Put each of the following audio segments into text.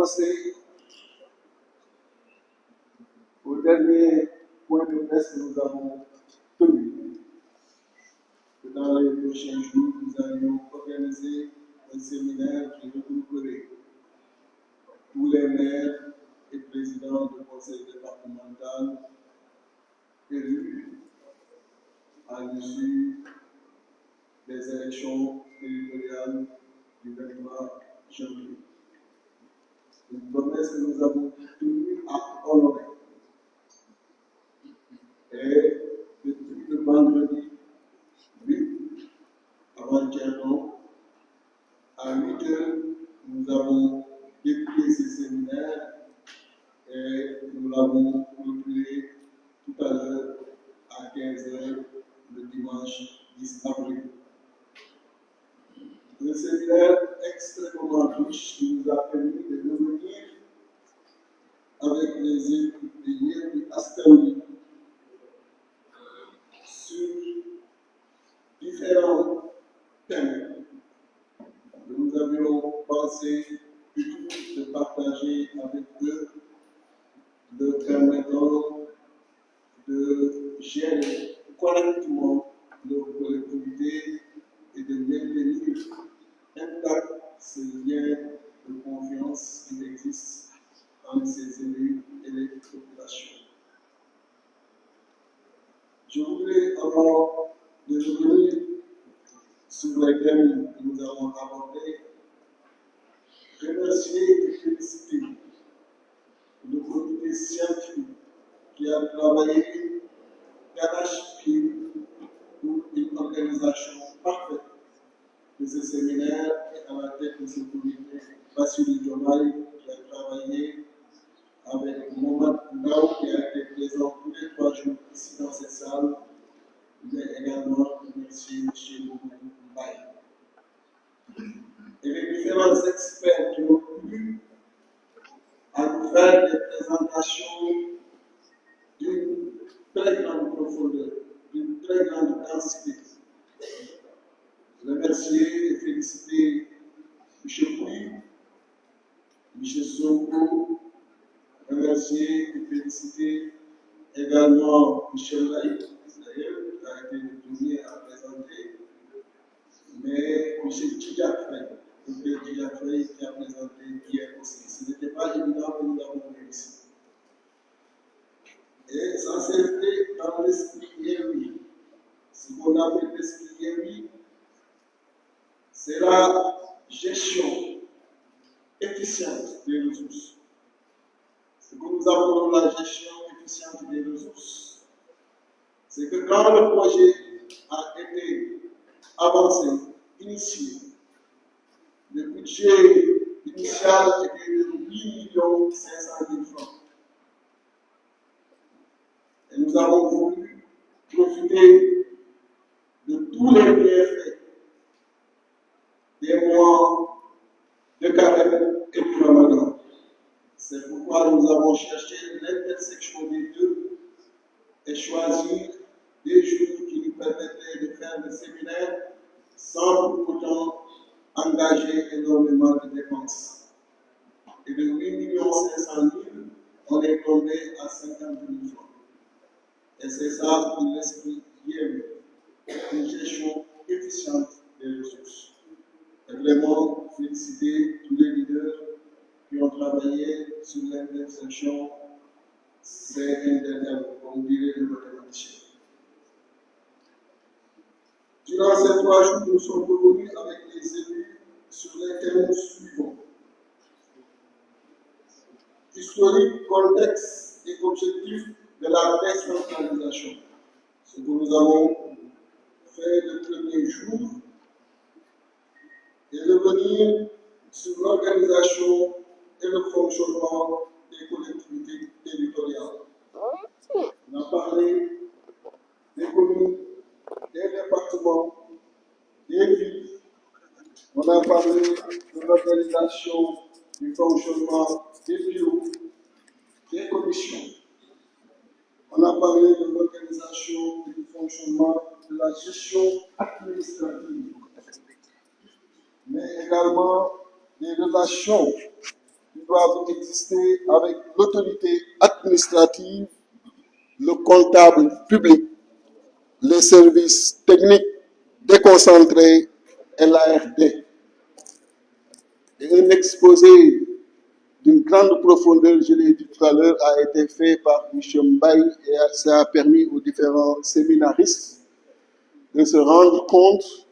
commencer au dernier point de presse que nous avons tenu. Dans les prochains jours, nous allons organiser un séminaire qui regrouperait tous les maires et présidents du conseil départemental élus à l'issue des élections territoriales du 23 janvier. Une promesse que nous avons tenue à honorer. Et depuis le vendredi 8 avant-hier, à 8 heures, nous avons déplié ce séminaire et nous l'avons clôturé tout à l'heure à 15 heures le dimanche 10 avril. Un séminaire extrêmement riche qui nous a permis de revenir avec les élus de Yewwi Askan Wi sur différents thèmes que nous avions pensé utile de partager avec eux, de permettant de gérer correctement leur collectivité et de maintenir intact ce lien de confiance qui existe entre ces élus et les populations. Je voudrais, avant de revenir sur les thèmes que nous avons abordés, remercier et féliciter le comité scientifique qui a travaillé d'arrache-pied pour une organisation parfaite de ce séminaire et à la tête de ce comité, Bassirou Diomaye qui a travaillé avec Mohamed Ndao qui a été présent tous les 3 jours ici dans cette salle, mais également remercier M. Boubou Mbaye. Et les différents experts qui ont pu à nous faire des présentations d'une très grande profondeur, d'une très grande densité. Remercier et féliciter M. Pouy, M. Sonko, remercier et féliciter également M. Laïc, d'ailleurs, qui a été le premier à présenter, mais M. Djidiafrey, Dr Djidiafrey qui a présenté hier aussi. Ce n'était pas évident que nous l'avons réussi. Et ça s'est fait dans l'esprit Yewwi. Ce qu'on appelle l'esprit Yewwi, c'est la gestion efficiente des ressources. Ce que nous appelons la gestion efficiente des ressources, c'est que quand le projet a été avancé, initié, le budget initial était de 8 500 000 francs. Et nous avons voulu profiter de tous les bienfaits des mois de carême et du Ramadan. C'est pourquoi nous avons cherché l'intersection des deux et choisi des jours qui nous permettraient de faire le séminaire sans pour autant engager énormément de dépenses. Et de 8 500 000, on est tombé à 50 000 francs. Et c'est ça l'esprit Yewwi, une gestion efficiente des ressources. Et vraiment féliciter tous les leaders qui ont travaillé sur l'intersection, c'est indéniable, comme dirait le mathématicien. Durant ces 3 jours, nous sommes revenus avec les élus sur les thèmes suivants. Historique, contexte et objectif de la décentralisation. Ce que nous avons fait le premier jour et revenir sur l'organisation et le fonctionnement des collectivités territoriales. On a parlé des communes, des départements, des villes. On a parlé de l'organisation du fonctionnement des bureaux, des commissions. On a parlé de l'organisation et du fonctionnement de la gestion administrative, mais également des relations du doivent exister avec l'autorité administrative, le comptable public, les services techniques déconcentrés et l'ARD. Un exposé d'une grande profondeur, je l'ai dit tout à l'heure, a été fait par M. Mbaye et ça a permis aux différents séminaristes de se rendre compte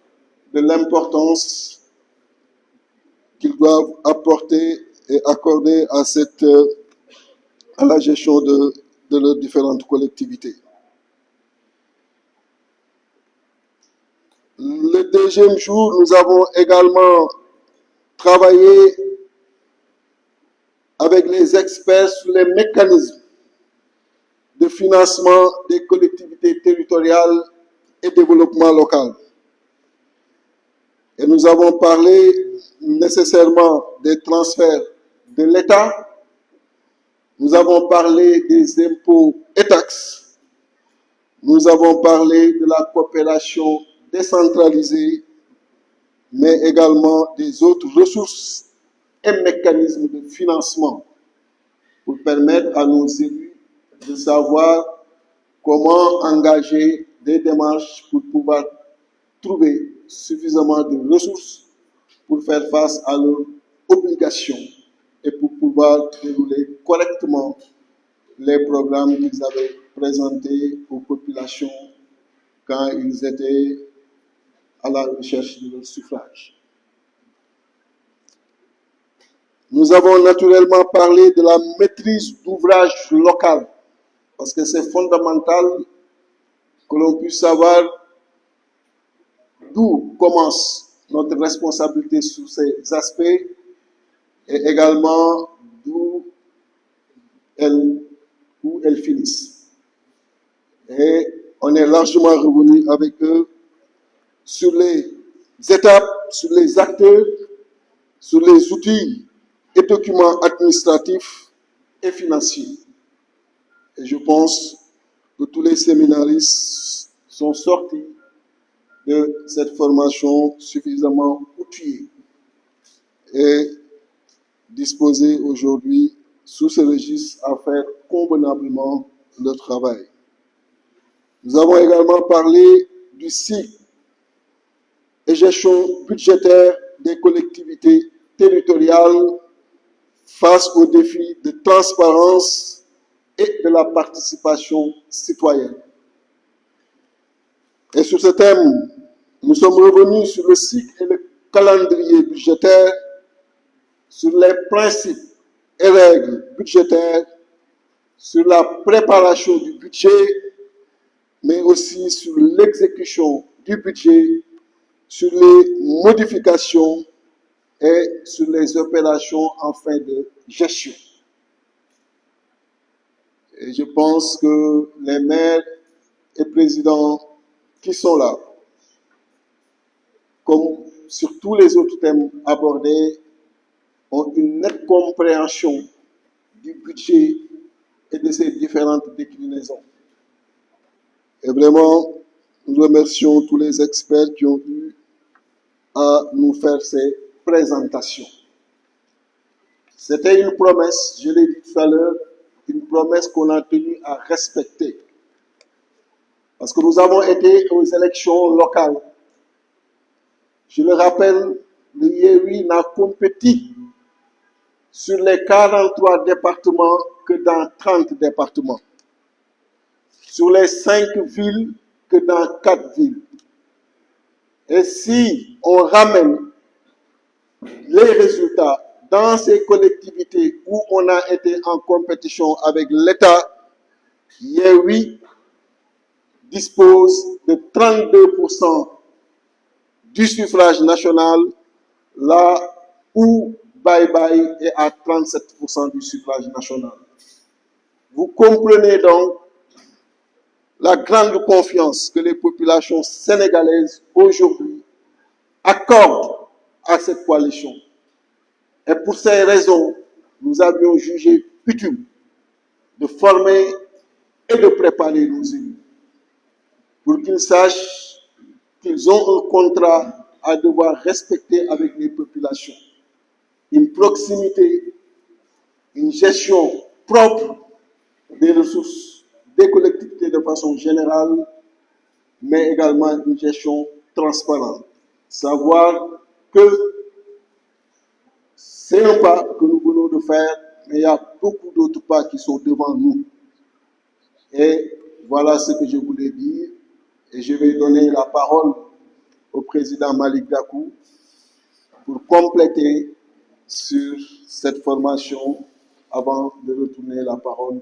de l'importance qu'ils doivent apporter et accorder à la gestion de leurs différentes collectivités. Le deuxième jour, nous avons également travaillé avec les experts sur les mécanismes de financement des collectivités territoriales et développement local. Et nous avons parlé nécessairement des transferts de l'État, nous avons parlé des impôts et taxes, nous avons parlé de la coopération décentralisée, mais également des autres ressources et mécanismes de financement pour permettre à nos élus de savoir comment engager des démarches pour pouvoir trouver suffisamment de ressources pour faire face à leurs obligations et pour pouvoir dérouler correctement les programmes qu'ils avaient présentés aux populations quand ils étaient à la recherche de leur suffrage. Nous avons naturellement parlé de la maîtrise d'ouvrage local, parce que c'est fondamental que l'on puisse savoir d'où commence notre responsabilité sur ces aspects et également d'où elles finissent. Et on est largement revenu avec eux sur les étapes, sur les acteurs, sur les outils et documents administratifs et financiers. Et je pense que tous les séminaristes sont sortis de cette formation suffisamment outillés et disposés aujourd'hui sous ce registre à faire convenablement le travail. Nous avons également parlé du cycle et gestion budgétaire des collectivités territoriales face aux défis de transparence et de la participation citoyenne. Et sur ce thème, nous sommes revenus sur le cycle et le calendrier budgétaire, sur les principes et règles budgétaires, sur la préparation du budget, mais aussi sur l'exécution du budget, sur les modifications et sur les opérations en fin de gestion. Et je pense que les maires et présidents qui sont là, comme sur tous les autres thèmes abordés, ont une nette compréhension du budget et de ses différentes déclinaisons. Et vraiment, nous remercions tous les experts qui ont eu à nous faire ces présentations. C'était une promesse, je l'ai dit tout à l'heure, une promesse qu'on a tenu à respecter. Parce que nous avons été aux élections locales. Je le rappelle, le Yewwi n'a compétit sur les 43 départements que dans 30 départements. Sur les 5 villes que dans 4 villes. Et si on ramène les résultats dans ces collectivités où on a été en compétition avec l'État, Yewwi dispose de 32% du suffrage national, là où Bye Bye est à 37% du suffrage national. Vous comprenez donc la grande confiance que les populations sénégalaises aujourd'hui accordent à cette coalition. Et pour ces raisons, nous avions jugé utile de former et de préparer nos élus pour qu'ils sachent qu'ils ont un contrat à devoir respecter avec les populations. Une proximité, une gestion propre des ressources des collectivités de façon générale, mais également une gestion transparente. Savoir que c'est un pas que nous venons de faire, mais il y a beaucoup d'autres pas qui sont devant nous. Et voilà ce que je voulais dire. Et je vais donner la parole au président Malick Gakou pour compléter sur cette formation avant de retourner la parole